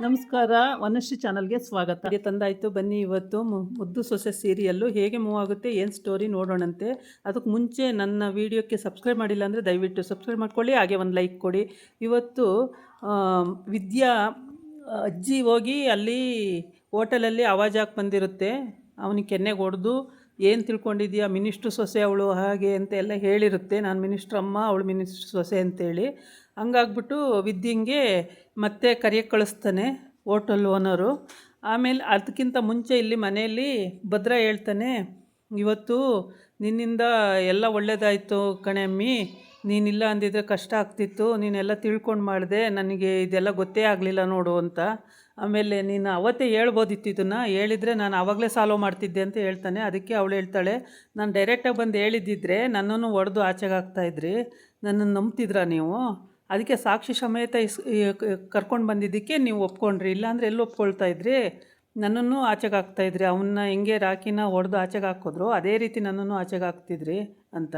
ನಮಸ್ಕಾರ. ವನಶ್ರೀ ಚಾನಲ್ಗೆ ಸ್ವಾಗತ. ಹಾಗೆ ತಂದಾಯಿತು, ಬನ್ನಿ ಇವತ್ತು ಮುದ್ದು ಸೊಸೆ ಸೀರಿಯಲ್ಲು ಹೇಗೆ ಮೂವ್ ಆಗುತ್ತೆ, ಏನು ಸ್ಟೋರಿ ನೋಡೋಣಂತೆ. ಅದಕ್ಕೆ ಮುಂಚೆ ನನ್ನ ವೀಡಿಯೋಕ್ಕೆ ಸಬ್ಸ್ಕ್ರೈಬ್ ಮಾಡಿಲ್ಲ ಅಂದರೆ ದಯವಿಟ್ಟು ಸಬ್ಸ್ಕ್ರೈಬ್ ಮಾಡ್ಕೊಳ್ಳಿ, ಹಾಗೆ ಒಂದು ಲೈಕ್ ಕೊಡಿ. ಇವತ್ತು ವಿದ್ಯಾ ಅಜ್ಜಿ ಹೋಗಿ ಅಲ್ಲಿ ಹೋಟೆಲಲ್ಲಿ ಆವಾಜ್ ಹಾಕಿ ಬಂದಿರುತ್ತೆ. ಅವನಿಗೆ ಕೆನ್ನೆಗೆ ಹೊಡೆದು, ಏನು ತಿಳ್ಕೊಂಡಿದ್ದೀಯಾ, ಮಿನಿಸ್ಟ್ರು ಸೊಸೆ ಅವಳು ಹಾಗೆ ಅಂತ ಎಲ್ಲ ಹೇಳಿರುತ್ತೆ. ನಾನು ಮಿನಿಸ್ಟ್ರ್ ಅಮ್ಮ, ಅವಳು ಮಿನಿಸ್ಟ್ರ್ ಸೊಸೆ ಅಂತೇಳಿ. ಹಂಗಾಗ್ಬಿಟ್ಟು ವಿದ್ಯಂಗೆ ಮತ್ತೆ ಕರೆಯಕ್ಕೆ ಕಳಿಸ್ತಾನೆ ಹೋಟೆಲ್ ಓನರು. ಆಮೇಲೆ ಅದಕ್ಕಿಂತ ಮುಂಚೆ ಇಲ್ಲಿ ಮನೆಯಲ್ಲಿ ಭದ್ರ ಹೇಳ್ತಾನೆ, ಇವತ್ತು ನಿನ್ನಿಂದ ಎಲ್ಲ ಒಳ್ಳೇದಾಯಿತು ಕಣೆ ಅಮ್ಮಿ, ನೀನಿಲ್ಲ ಅಂದಿದ್ರೆ ಕಷ್ಟ ಆಗ್ತಿತ್ತು, ನೀನೆಲ್ಲ ತಿಳ್ಕೊಂಡು ಮಾಡಿದೆ, ನನಗೆ ಇದೆಲ್ಲ ಗೊತ್ತೇ ಆಗಲಿಲ್ಲ ನೋಡು ಅಂತ. ಆಮೇಲೆ ನೀನು ಅವತ್ತೇ ಹೇಳ್ಬೋದಿತ್ತು, ಇದನ್ನು ಹೇಳಿದರೆ ನಾನು ಆವಾಗಲೇ ಸಾಲ್ವ್ ಮಾಡ್ತಿದ್ದೆ ಅಂತ ಹೇಳ್ತಾನೆ. ಅದಕ್ಕೆ ಅವಳು ಹೇಳ್ತಾಳೆ, ನಾನು ಡೈರೆಕ್ಟಾಗಿ ಬಂದು ಹೇಳಿದ್ದಿದ್ರೆ ನನ್ನನ್ನು ಹೊಡೆದು ಆಚೆಗೆ ಹಾಕ್ತಾಯಿದ್ರಿ, ನನ್ನನ್ನು ನಂಬ್ತಿದ್ರಾ ನೀವು? ಅದಕ್ಕೆ ಸಾಕ್ಷಿ ಸಮೇತ ಕರ್ಕೊಂಡು ಬಂದಿದ್ದಕ್ಕೆ ನೀವು ಒಪ್ಕೊಂಡ್ರಿ, ಇಲ್ಲಾಂದರೆ ಎಲ್ಲಿ ಒಪ್ಕೊಳ್ತಾಯಿದ್ರಿ? ನನ್ನನ್ನು ಆಚೆಗೆ ಹಾಕ್ತಾಯಿದ್ರಿ. ಅವನ್ನ ಹೆಂಗೆ ರಾಕಿನ ಹೊಡೆದು ಆಚೆಗೆ ಹಾಕಿದ್ರು ಅದೇ ರೀತಿ ನನ್ನನ್ನು ಆಚೆಗೆ ಹಾಕ್ತಿದ್ರಿ ಅಂತ.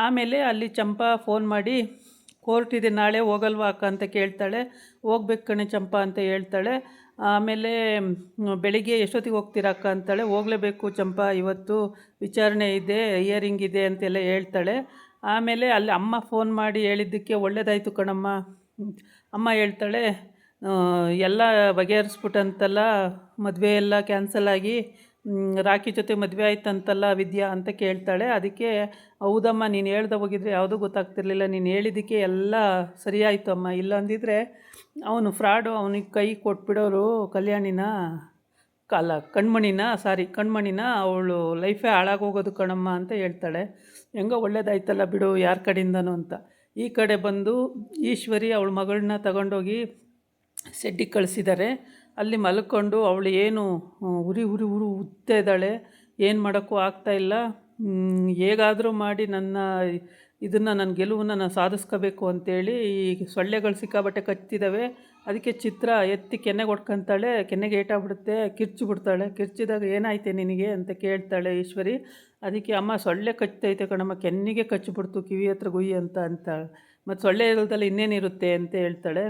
ಆಮೇಲೆ ಅಲ್ಲಿ ಚಂಪಾ ಫೋನ್ ಮಾಡಿ, ಕೋರ್ಟ್ ಇದೆ ನಾಳೆ, ಹೋಗಲ್ವಾ ಅಕ್ಕ ಅಂತ ಕೇಳ್ತಾಳೆ. ಹೋಗ್ಬೇಕು ಕಣೆ ಚಂಪಾ ಅಂತ ಹೇಳ್ತಾಳೆ. ಆಮೇಲೆ ಬೆಳಿಗ್ಗೆ ಎಷ್ಟೊತ್ತಿಗೆ ಹೋಗ್ತೀರಾ ಅಕ್ಕ ಅಂತಾಳೆ. ಹೋಗಲೇಬೇಕು ಚಂಪಾ, ಇವತ್ತು ವಿಚಾರಣೆ ಇದೆ, ಹಿಯರಿಂಗ್ ಇದೆ ಅಂತೆಲ್ಲ ಹೇಳ್ತಾಳೆ. ಆಮೇಲೆ ಅಲ್ಲಿ ಅಮ್ಮ ಫೋನ್ ಮಾಡಿ ಹೇಳಿದ್ದಕ್ಕೆ ಒಳ್ಳೇದಾಯಿತು ಕಣಮ್ಮ. ಅಮ್ಮ ಹೇಳ್ತಾಳೆ, ಎಲ್ಲ ಬಗೆಹರಿಸ್ಬಿಟ್ಟಂತಲ್ಲ, ಮದುವೆ ಎಲ್ಲ ಕ್ಯಾನ್ಸಲ್ ಆಗಿ ರಾಖಿ ಜೊತೆ ಮದುವೆ ಆಯ್ತಂತಲ್ಲ ವಿದ್ಯಾ ಅಂತ ಕೇಳ್ತಾಳೆ. ಅದಕ್ಕೆ ಹೌದಮ್ಮ, ನೀನು ಹೇಳ್ದೆ ಹೋಗಿದ್ರೆ ಯಾವುದೂ ಗೊತ್ತಾಗ್ತಿರ್ಲಿಲ್ಲ, ನೀನು ಹೇಳಿದ್ದಕ್ಕೆ ಎಲ್ಲ ಸರಿಯಾಯಿತು ಅಮ್ಮ, ಇಲ್ಲ ಅಂದಿದ್ರೆ ಅವನು ಫ್ರಾಡು, ಅವನಿಗೆ ಕೈ ಕೊಟ್ಬಿಡೋರು ಕಲ್ಯಾಣಿನ, ಕಣ್ಮಣಿನ ಅವಳು ಲೈಫೇ ಹಾಳಾಗೋಗೋದು ಕಣಮ್ಮ ಅಂತ ಹೇಳ್ತಾಳೆ. ಹೆಂಗೋ ಒಳ್ಳೇದಾಯ್ತಲ್ಲ ಬಿಡು ಯಾರ ಕಡೆಯಿಂದನೂ ಅಂತ. ಈ ಕಡೆ ಬಂದು ಈಶ್ವರಿ ಅವಳ ಮಗಳನ್ನ ತಗೊಂಡೋಗಿ ಶೆಡ್ಡಿಗೆ ಕಳಿಸಿದ್ದಾರೆ. ಅಲ್ಲಿ ಮಲ್ಕೊಂಡು ಅವಳು ಏನು ಉರಿ ಉತ್ತಾ ಇದ್ದಾಳೆ, ಏನು ಮಾಡೋಕ್ಕೂ ಆಗ್ತಾಯಿಲ್ಲ. ಹೇಗಾದರೂ ಮಾಡಿ ನನ್ನ ಗೆಲುವನ್ನು ನಾನು ಸಾಧಿಸ್ಕೋಬೇಕು ಅಂತೇಳಿ ಈ ಸೊಳ್ಳೆಗಳು ಸಿಕ್ಕಾಬಟ್ಟೆ ಕಚ್ತಿದ್ದಾವೆ. ಅದಕ್ಕೆ ಚಿತ್ರ ಎತ್ತಿ ಕೆನ್ನೆಗೆ ಹೊಡ್ಕೊತಾಳೆ, ಕೆನ್ನೆಗೆ ಏಟಾಗ್ಬಿಡುತ್ತೆ, ಕಿರ್ಚಿಬಿಡ್ತಾಳೆ. ಕಿರ್ಚಿದಾಗ ಏನಾಯ್ತೆ ನಿನಗೆ ಅಂತ ಕೇಳ್ತಾಳೆ ಈಶ್ವರಿ. ಅದಕ್ಕೆ ಅಮ್ಮ ಸೊಳ್ಳೆ ಕಚ್ತೈತೆ ಕಣಮ್ಮ, ಕೆನ್ನೆಗೆ ಕಚ್ಚಿಬಿಡ್ತು, ಕಿವಿ ಹತ್ರ ಗುಯ್ಯಿ ಅಂತಾಳೆ. ಮತ್ತು ಸೊಳ್ಳೆ ಇರೋದಲ್ಲ ಇನ್ನೇನಿರುತ್ತೆ ಅಂತ ಹೇಳ್ತಾಳೆ.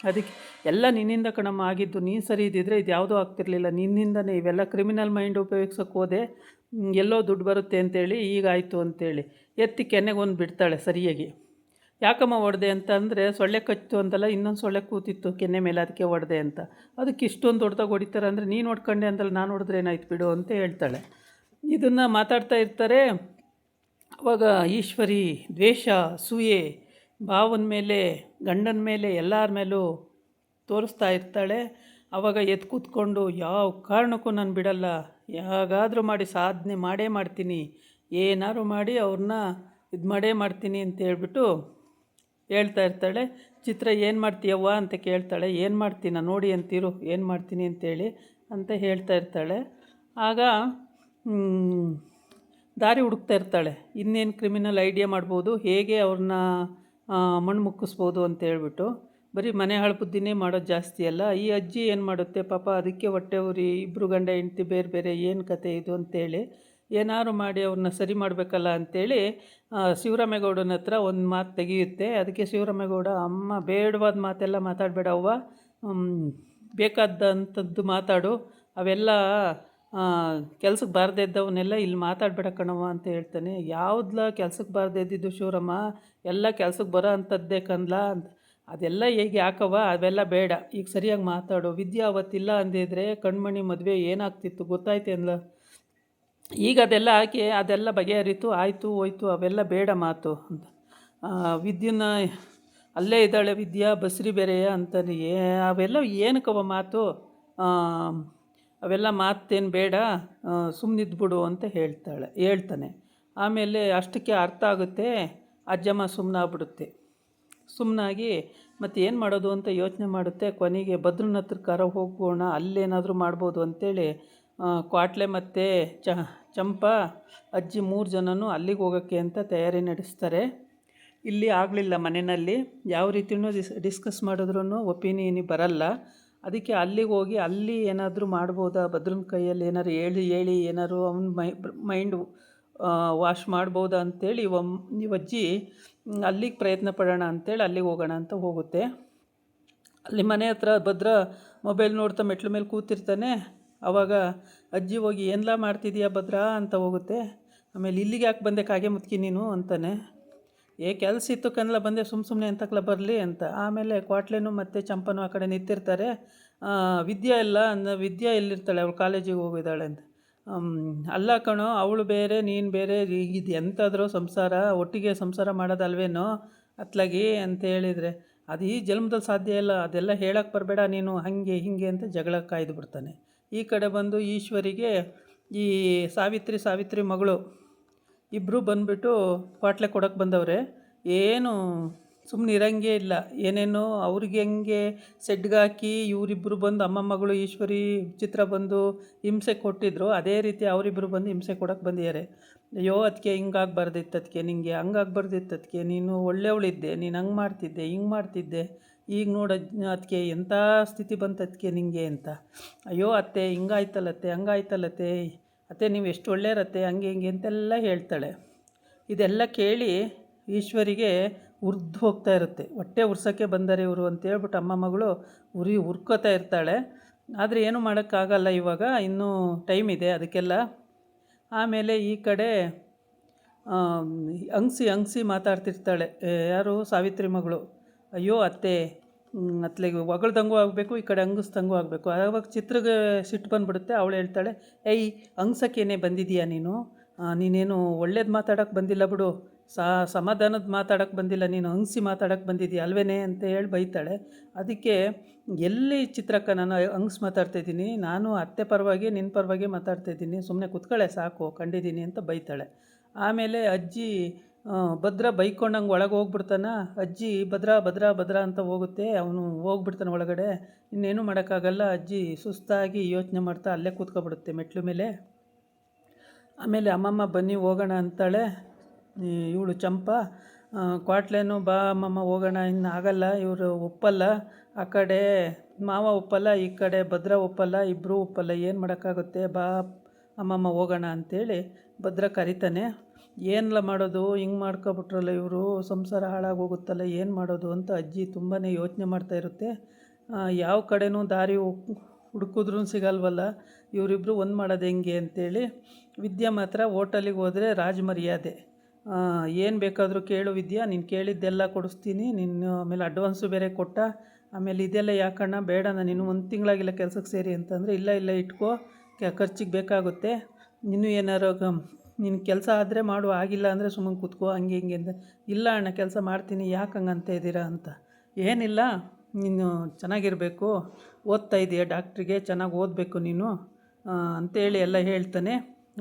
ಅದಕ್ಕೆ ಎಲ್ಲ ನಿನ್ನಿಂದ ಕಣಮ್ಮ ಆಗಿದ್ದು, ನೀನು ಸರಿ ಇದ್ದಿದ್ರೆ ಇದು ಯಾವುದೂ ಆಗ್ತಿರ್ಲಿಲ್ಲ, ನಿನ್ನಿಂದನೇ ಇವೆಲ್ಲ ಕ್ರಿಮಿನಲ್ ಮೈಂಡ್ ಉಪಯೋಗಿಸೋಕೆ ಹೋದೆ, ಎಲ್ಲೋ ದುಡ್ಡು ಬರುತ್ತೆ ಅಂತೇಳಿ ಹೀಗಾಯಿತು ಅಂತೇಳಿ ಎತ್ತಿ ಕೆನ್ನೆಗೆ ಒಂದು ಬಿಡ್ತಾಳೆ ಸರಿಯಾಗಿ. ಯಾಕಮ್ಮ ಹೊಡೆದೆ ಅಂತಂದರೆ, ಸೊಳ್ಳೆ ಕಚ್ಚಿತು ಅಂತಲ್ಲ, ಇನ್ನೊಂದು ಸೊಳ್ಳೆ ಕೂತಿತ್ತು ಕೆನ್ನೆ ಮೇಲೆ, ಅದಕ್ಕೆ ಹೊಡೆದೆ ಅಂತ. ಅದಕ್ಕೆ ಇಷ್ಟೊಂದು ಹೊಡೆದಾಗ ಹೊಡಿತಾರೆ ಅಂದರೆ ನೀನು ಹೊಡ್ಕೊಂಡೆ ಅಂತಲ್ಲ, ನಾನು ಹೊಡೆದ್ರೆ ಏನಾಯ್ತು ಬಿಡು ಅಂತ ಹೇಳ್ತಾಳೆ. ಇದನ್ನು ಮಾತಾಡ್ತಾ ಇರ್ತಾರೆ. ಅವಾಗ ಈಶ್ವರಿ ದ್ವೇಷ, ಅಸೂಯೆ ಭಾವನ ಮೇಲೆ, ಗಂಡನ ಮೇಲೆ, ಎಲ್ಲರ ಮೇಲೂ ತೋರಿಸ್ತಾ ಇರ್ತಾಳೆ. ಆವಾಗ ಎದ್ದು ಕೂತ್ಕೊಂಡು, ಯಾವ ಕಾರಣಕ್ಕೂ ನಾನು ಬಿಡಲ್ಲ, ಹೇಗಾದರೂ ಮಾಡಿ ಸಾಧನೆ ಮಾಡೇ ಮಾಡ್ತೀನಿ, ಏನಾದ್ರು ಮಾಡಿ ಅವ್ರನ್ನ ಇದು ಮಾಡೇ ಮಾಡ್ತೀನಿ ಅಂತ ಹೇಳ್ಬಿಟ್ಟು ಹೇಳ್ತಾ ಇರ್ತಾಳೆ. ಚಿತ್ರ ಏನು ಮಾಡ್ತೀಯವ್ವ ಅಂತ ಕೇಳ್ತಾಳೆ. ಏನು ಮಾಡ್ತೀನ ನೋಡಿ ಅಂತೀರು, ಏನು ಮಾಡ್ತೀನಿ ಅಂತೇಳಿ ಅಂತ ಹೇಳ್ತಾ ಇರ್ತಾಳೆ. ಆಗ ದಾರಿ ಹುಡುಕ್ತಾ ಇರ್ತಾಳೆ, ಇನ್ನೇನು ಕ್ರಿಮಿನಲ್ ಐಡಿಯಾ ಮಾಡ್ಬೋದು, ಹೇಗೆ ಅವ್ರನ್ನ ಮಣ್ಣು ಮುಕ್ಕಿಸ್ಬೋದು ಅಂತ ಹೇಳ್ಬಿಟ್ಟು. ಬರೀ ಮನೆ ಹಾಳು ಬುದ್ಧಿನೇ ಮಾಡೋದು ಜಾಸ್ತಿ ಅಲ್ಲ. ಈ ಅಜ್ಜಿ ಏನು ಮಾಡುತ್ತೆ ಪಾಪ, ಅದಕ್ಕೆ ಹೊಟ್ಟೆ ಉರಿ, ಇಬ್ಬರು ಗಂಡ ಹೆಂಡ್ತಿ ಬೇರೆ ಬೇರೆ, ಏನು ಕತೆ ಇದು ಅಂತೇಳಿ ಏನಾದ್ರು ಮಾಡಿ ಅವ್ರನ್ನ ಸರಿ ಮಾಡಬೇಕಲ್ಲ ಅಂಥೇಳಿ ಶಿವರಾಮೇಗೌಡನ ಹತ್ರ ಒಂದು ಮಾತು ತೆಗೆಯುತ್ತೆ. ಅದಕ್ಕೆ ಶಿವರಾಮೇಗೌಡ, ಅಮ್ಮ ಬೇಡವಾದ ಮಾತೆಲ್ಲ ಮಾತಾಡಬೇಡ ಅವ್ವ, ಬೇಕಾದಂಥದ್ದು ಮಾತಾಡು, ಅವೆಲ್ಲ ಕೆಲ್ಸಕ್ಕೆ ಬಾರದೇ ಇದ್ದವನ್ನೆಲ್ಲ ಇಲ್ಲಿ ಮಾತಾಡಬೇಡ ಕಣವ್ವ ಅಂತ ಹೇಳ್ತಾನೆ. ಯಾವುದಲ್ಲ ಕೆಲ್ಸಕ್ಕೆ ಬಾರದೇ ಇದ್ದಿದ್ದು ಶಿವರಾಮ, ಎಲ್ಲ ಕೆಲ್ಸಕ್ಕೆ ಬರೋ ಅಂಥದ್ದೇ ಕನ್ಲ ಅಂತ. ಅದೆಲ್ಲ ಹೇಗೆ ಯಾಕವ್ವ, ಅವೆಲ್ಲ ಬೇಡ, ಈಗ ಸರಿಯಾಗಿ ಮಾತಾಡು. ವಿದ್ಯಾ ಅವತ್ತಿಲ್ಲ ಅಂದಿದ್ರೆ ಕಣ್ಮಣಿ ಮದುವೆ ಏನಾಗ್ತಿತ್ತು ಗೊತ್ತಾಯ್ತು ಅಂದ್ಲ. ಈಗ ಅದೆಲ್ಲ ಹಾಕಿ ಅದೆಲ್ಲ ಬಗೆಹರಿತು, ಆಯಿತು ಹೋಯ್ತು, ಅವೆಲ್ಲ ಬೇಡ ಮಾತು ಅಂತ. ವಿದ್ಯುನ್ನ ಅಲ್ಲೇ ಇದ್ದಾಳೆ ವಿದ್ಯಾ, ಬಸ್ರಿ ಬೇರೆ ಅಂತಾನೆ, ಅವೆಲ್ಲ ಏನಕ್ಕವ ಮಾತು, ಅವೆಲ್ಲ ಮಾತೇನು ಬೇಡ, ಸುಮ್ಮನಿದ್ಬಿಡು ಅಂತ ಹೇಳ್ತಾನೆ. ಆಮೇಲೆ ಅಷ್ಟಕ್ಕೆ ಅರ್ಥ ಆಗುತ್ತೆ, ಅಜ್ಜಮ್ಮ ಸುಮ್ಮನಾಗ್ಬಿಡುತ್ತೆ. ಸುಮ್ಮನಾಗಿ ಮತ್ತು ಏನು ಮಾಡೋದು ಅಂತ ಯೋಚನೆ ಮಾಡುತ್ತೆ. ಕೊನೆಗೆ ಭದ್ರನ ಹತ್ರಕ್ಕಾರ ಹೋಗೋಣ, ಅಲ್ಲೇನಾದರೂ ಮಾಡ್ಬೋದು ಅಂತೇಳಿ ಕ್ವಾಟ್ಲೆ ಮತ್ತು ಚಂಪಾ ಅಜ್ಜಿ 3 ಜನನೂ ಅಲ್ಲಿಗೆ ಹೋಗೋಕ್ಕೆ ಅಂತ ತಯಾರಿ ನಡೆಸ್ತಾರೆ. ಇಲ್ಲಿ ಆಗಲಿಲ್ಲ ಮನೆಯಲ್ಲಿ, ಯಾವ ರೀತಿಯೂ ಡಿಸ್ಕಸ್ ಮಾಡಿದ್ರೂ ಒಪಿನಿಯನಿಗೆ ಬರಲ್ಲ. ಅದಕ್ಕೆ ಅಲ್ಲಿಗೆ ಹೋಗಿ ಅಲ್ಲಿ ಏನಾದರೂ ಮಾಡ್ಬೋದಾ, ಭದ್ರನ ಕೈಯಲ್ಲಿ ಏನಾದ್ರು ಹೇಳಿ ಏನಾದ್ರು ಅವನ ಮೈಂಡು ವಾಶ್ ಮಾಡ್ಬೋದಾ ಅಂಥೇಳಿ ಇವಜ್ಜಿ ಅಲ್ಲಿಗೆ ಪ್ರಯತ್ನ ಪಡೋಣ ಅಂಥೇಳಿ ಅಲ್ಲಿಗೆ ಹೋಗೋಣ ಅಂತ ಹೋಗುತ್ತೆ. ಅಲ್ಲಿ ಮನೆ ಹತ್ರ ಭದ್ರ ಮೊಬೈಲ್ ನೋಡ್ತಾ ಮೆಟ್ಲ ಮೇಲೆ ಕೂತಿರ್ತಾನೆ. ಆವಾಗ ಅಜ್ಜಿ ಹೋಗಿ ಏನೆಲ್ಲ ಮಾಡ್ತಿದ್ದೀಯಾ ಭದ್ರಾ ಅಂತ ಹೋಗುತ್ತೆ. ಆಮೇಲೆ ಇಲ್ಲಿಗೆ ಯಾಕೆ ಬಂದೆ ಕಾಗೆ ಮುತ್ಕಿ ನೀನು ಅಂತಾನೆ. ಕೆಲಸ ಇತ್ತು ಕನ್ನಲ ಬಂದೆ ಸುಮ್ಮನೆ ಎಂತಕ್ಲ ಬರಲಿ ಅಂತ. ಆಮೇಲೆ ಕ್ವಾಟ್ಲೆನೂ ಮತ್ತು ಚಂಪನೂ ಆ ಕಡೆ ನಿಂತಿರ್ತಾರೆ. ವಿದ್ಯಾ ಎಲ್ಲಿರ್ತಾಳೆ, ಅವಳು ಕಾಲೇಜಿಗೆ ಹೋಗಿದ್ದಾಳೆ ಅಂತ. ಅಲ್ಲ ಕಣೋ, ಅವಳು ಬೇರೆ ನೀನು ಬೇರೆ, ಇದು ಎಂಥದ್ರೋ ಸಂಸಾರ, ಒಟ್ಟಿಗೆ ಸಂಸಾರ ಮಾಡೋದಲ್ವೇನೋ ಅತ್ಲಾಗಿ ಅಂತ ಹೇಳಿದರೆ, ಅದು ಈ ಜನ್ಮದಲ್ಲಿ ಸಾಧ್ಯ ಇಲ್ಲ, ಅದೆಲ್ಲ ಹೇಳಕ್ಕೆ ಬರಬೇಡ ನೀನು, ಹಾಗೆ ಹೀಗೆ ಅಂತ ಜಗಳ ಕಾಯ್ದು ಬಿಡ್ತಾನೆ. ಈ ಕಡೆ ಬಂದು ಈಶ್ವರಿಗೆ ಈ ಸಾವಿತ್ರಿ ಮಗಳು ಇಬ್ಬರು ಬಂದುಬಿಟ್ಟು ಕ್ವಾಟ್ಲೆ ಕೊಡೋಕ್ಕೆ ಬಂದವ್ರೆ. ಏನು ಸುಮ್ಮನೆ ಇರೋಂಗೇ ಇಲ್ಲ, ಏನೇನೋ ಅವ್ರಿಗೆ ಹೆಂಗೆ ಸೆಡ್ಗಾಕಿ ಇವರಿಬ್ಬರು ಬಂದು ಅಮ್ಮ ಮಗಳು ಈಶ್ವರಿ ಚಿತ್ರ ಬಂದು ಹಿಂಸೆ ಕೊಟ್ಟಿದ್ರು, ಅದೇ ರೀತಿ ಅವರಿಬ್ಬರು ಬಂದು ಹಿಂಸೆ ಕೊಡೋಕ್ಕೆ ಬಂದಿದ್ದಾರೆ. ಅಯ್ಯೋ ಅದಕ್ಕೆ ಹಿಂಗಾಗ್ಬಾರ್ದಿತ್ತು, ಅದಕ್ಕೆ ನಿಂಗೆ ಹಂಗಾಗ್ಬಾರ್ದಿತ್ತು, ಅದಕ್ಕೆ ನೀನು ಒಳ್ಳೆಯವಳಿದ್ದೆ, ನೀನು ಹಂಗೆ ಮಾಡ್ತಿದ್ದೆ ಹಿಂಗೆ ಮಾಡ್ತಿದ್ದೆ, ಈಗ ನೋಡು ಅದಕ್ಕೆ ಎಂಥ ಸ್ಥಿತಿ ಬಂತು ಅದಕ್ಕೆ ನಿಂಗೆ ಅಂತ. ಅಯ್ಯೋ ಅತ್ತೆ ಹಿಂಗಾಯ್ತಲ್ಲತ್ತೆ ಹಂಗಾಯ್ತಲ್ಲತ್ತೆ, ಅತ್ತೆ ನೀವು ಎಷ್ಟು ಒಳ್ಳೆಯರತ್ತೆ ಹಂಗೆ ಹಿಂಗೆ ಅಂತೆಲ್ಲ ಹೇಳ್ತಾಳೆ. ಇದೆಲ್ಲ ಕೇಳಿ ಈಶ್ವರಿಗೆ ಉರ್ದು ಹೋಗ್ತಾ ಇರುತ್ತೆ. ಹೊಟ್ಟೆ ಉರ್ಸೋಕ್ಕೆ ಬಂದರೆ ಇವರು ಅಂತೇಳ್ಬಿಟ್ಟು ಅಮ್ಮ ಮಗಳು ಉರ್ಕೋತಾ ಇರ್ತಾಳೆ. ಆದರೆ ಏನೂ ಮಾಡೋಕ್ಕಾಗಲ್ಲ, ಇವಾಗ ಇನ್ನೂ ಟೈಮ್ ಇದೆ ಅದಕ್ಕೆಲ್ಲ. ಆಮೇಲೆ ಈ ಕಡೆ ಅಂಗ್ಸಿ ಮಾತಾಡ್ತಿರ್ತಾಳೆ, ಯಾರು ಸಾವಿತ್ರಿ ಮಗಳು. ಅಯ್ಯೋ ಅತ್ತೆ ಅತ್ಲೆಗೆ ಹೊಗಳ್ದಂಗೂ ಆಗಬೇಕು, ಈ ಕಡೆ ಅಂಗಿಸ್ದಂಗೂ ಆಗಬೇಕು. ಆವಾಗ ಚಿತ್ರಗೆ ಸಿಟ್ಟು ಬಂದುಬಿಡುತ್ತೆ. ಅವಳು ಹೇಳ್ತಾಳೆ, ಅಂಗ್ಸಕ್ಕೇನೆ ಬಂದಿದ್ದೀಯಾ ನೀನೇನು ಒಳ್ಳೇದು ಮಾತಾಡೋಕ್ಕೆ ಬಂದಿಲ್ಲ ಬಿಡು, ಸಮಾಧಾನದ ಮಾತಾಡೋಕ್ಕೆ ಬಂದಿಲ್ಲ, ನೀನು ಅಂಗಿಸಿ ಮಾತಾಡೋಕ್ಕೆ ಬಂದಿದ್ದೀಯ ಅಲ್ವೇನೆ ಅಂತ ಹೇಳಿ ಬೈತಾಳೆ. ಅದಕ್ಕೆ ಎಲ್ಲಿ ಚಿತ್ರಕ್ಕ ನಾನು ಅಂಗ್ಸಿ ಮಾತಾಡ್ತಾಯಿದ್ದೀನಿ, ನಾನು ಅತ್ತೆ ಪರವಾಗಿ ನಿನ್ನ ಪರವಾಗಿ ಮಾತಾಡ್ತಾಯಿದ್ದೀನಿ, ಸುಮ್ಮನೆ ಕುತ್ಕೊಳ್ಳೆ ಸಾಕು ಕಂಡಿದ್ದೀನಿ ಅಂತ ಬೈತಾಳೆ. ಆಮೇಲೆ ಅಜ್ಜಿ ಭದ್ರ ಬೈಕೊಂಡಂಗೆ ಒಳಗೆ ಹೋಗ್ಬಿಡ್ತಾನೆ. ಅಜ್ಜಿ ಭದ್ರ ಅಂತ ಹೋಗುತ್ತೆ, ಅವನು ಹೋಗ್ಬಿಡ್ತಾನೆ ಒಳಗಡೆ. ಇನ್ನೇನು ಮಾಡೋಕ್ಕಾಗಲ್ಲ. ಅಜ್ಜಿ ಸುಸ್ತಾಗಿ ಯೋಚನೆ ಮಾಡ್ತಾ ಅಲ್ಲೇ ಕೂತ್ಕೊಬಿಡುತ್ತೆ ಮೆಟ್ಲು ಮೇಲೆ. ಆಮೇಲೆ ಅಮ್ಮಮ್ಮ ಬನ್ನಿ ಹೋಗೋಣ ಅಂತಾಳೆ ಇವಳು ಚಂಪಾ. ಕ್ವಾಟ್ಲೇನು ಬಾ ಅಮ್ಮಮ್ಮ ಹೋಗೋಣ, ಇನ್ನು ಆಗಲ್ಲ, ಇವರು ಒಪ್ಪಲ್ಲ, ಆ ಕಡೆ ಮಾವ ಒಪ್ಪಲ್ಲ, ಈ ಕಡೆ ಭದ್ರ ಒಪ್ಪಲ್ಲ, ಇಬ್ಬರೂ ಒಪ್ಪಲ್ಲ, ಏನು ಮಾಡೋಕ್ಕಾಗುತ್ತೆ, ಬಾ ಅಮ್ಮಮ್ಮ ಹೋಗೋಣ ಅಂಥೇಳಿ ಭದ್ರ ಕರಿತಾನೆ. ಏನೆಲ್ಲ ಮಾಡೋದು, ಹಿಂಗೆ ಮಾಡ್ಕೊಬಿಟ್ರಲ್ಲ ಇವರು, ಸಂಸಾರ ಹಾಳಾಗೋಗುತ್ತಲ್ಲ, ಏನು ಮಾಡೋದು ಅಂತ ಅಜ್ಜಿ ತುಂಬಾ ಯೋಚನೆ ಮಾಡ್ತಾಯಿರುತ್ತೆ. ಯಾವ ಕಡೆನೂ ದಾರಿ ಹುಡುಕಿದ್ರೂ ಸಿಗಲ್ವಲ್ಲ, ಇವರಿಬ್ಬರು ಒಂದು ಮಾಡೋದು ಹೆಂಗೆ ಅಂತೇಳಿ ವಿದ್ಯಾ ಮಾತ್ರ ಹೋಟೆಲಿಗೆ ಹೋದರೆ ರಾಜಮರ್ಯಾದೆ. ಏನು ಬೇಕಾದರೂ ಕೇಳು ವಿದ್ಯಾ, ನೀನು ಕೇಳಿದ್ದೆಲ್ಲ ಕೊಡಿಸ್ತೀನಿ, ಆಮೇಲೆ ಅಡ್ವಾನ್ಸು ಬೇರೆ ಕೊಟ್ಟ, ಆಮೇಲೆ ಇದೆಲ್ಲ ಯಾಕಣ್ಣ ಬೇಡ, ನಾನು ಇನ್ನೂ 1 ತಿಂಗಳಾಗಿಲ್ಲ ಕೆಲಸಕ್ಕೆ ಸೇರಿ ಅಂತಂದರೆ, ಇಲ್ಲ ಇಟ್ಕೋ, ಖರ್ಚಿಗೆ ಬೇಕಾಗುತ್ತೆ, ಇನ್ನೂ ಏನಾರು ನಿನ್ನ ಕೆಲಸ ಆದರೆ ಮಾಡು, ಆಗಿಲ್ಲ ಅಂದರೆ ಸುಮ್ಮನೆ ಕೂತ್ಕೋ ಹಂಗೆ ಹಿಂಗೆ ಅಂತ. ಇಲ್ಲ ಅಣ್ಣ ಕೆಲಸ ಮಾಡ್ತೀನಿ, ಯಾಕೆ ಹಂಗಂತ ಇದ್ದೀರಾ ಅಂತ. ಏನಿಲ್ಲ, ನೀನು ಚೆನ್ನಾಗಿರಬೇಕು, ಓದ್ತಾ ಇದೆಯಾ ಡಾಕ್ಟ್ರಿಗೆ, ಚೆನ್ನಾಗಿ ಓದಬೇಕು ನೀನು ಅಂತೇಳಿ ಎಲ್ಲ ಹೇಳ್ತಾನೆ.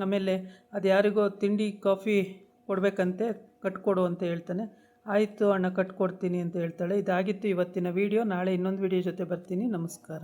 ಆಮೇಲೆ ಅದು ಯಾರಿಗೋ ತಿಂಡಿ ಕಾಫಿ ಕೊಡಬೇಕಂತೆ, ಕಟ್ಕೊಡು ಅಂತ ಹೇಳ್ತಾನೆ. ಆಯಿತು ಅಣ್ಣ ಕಟ್ಕೊಡ್ತೀನಿ ಅಂತ ಹೇಳ್ತಾಳೆ. ಇದಾಗಿತ್ತು ಇವತ್ತಿನ ವೀಡಿಯೋ. ನಾಳೆ ಇನ್ನೊಂದು ವೀಡಿಯೋ ಜೊತೆ ಬರ್ತೀನಿ. ನಮಸ್ಕಾರ.